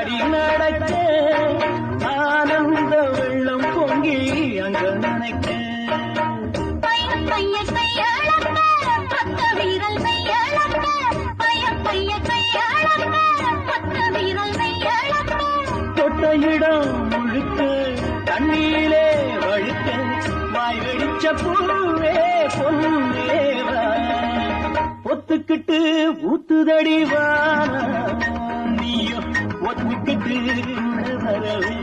அடி நடக்க ஆனந்த வெள்ளம் பொங்கி அங்க நினைக்க பைய கையளக்க பத்த வீரல் கையளக்க பைய கையளக்க பத்த வீரல் கையளக்க தொட்ட இடம் முழுக்க தண்ணீரே வழுக்க வாய் வெடிச்ச பூவே பொன்னேவா ஒத்துக்கிட்டு ஊத்துதடி வானா நீயோ ஒத்துக்கிட்டு வரவே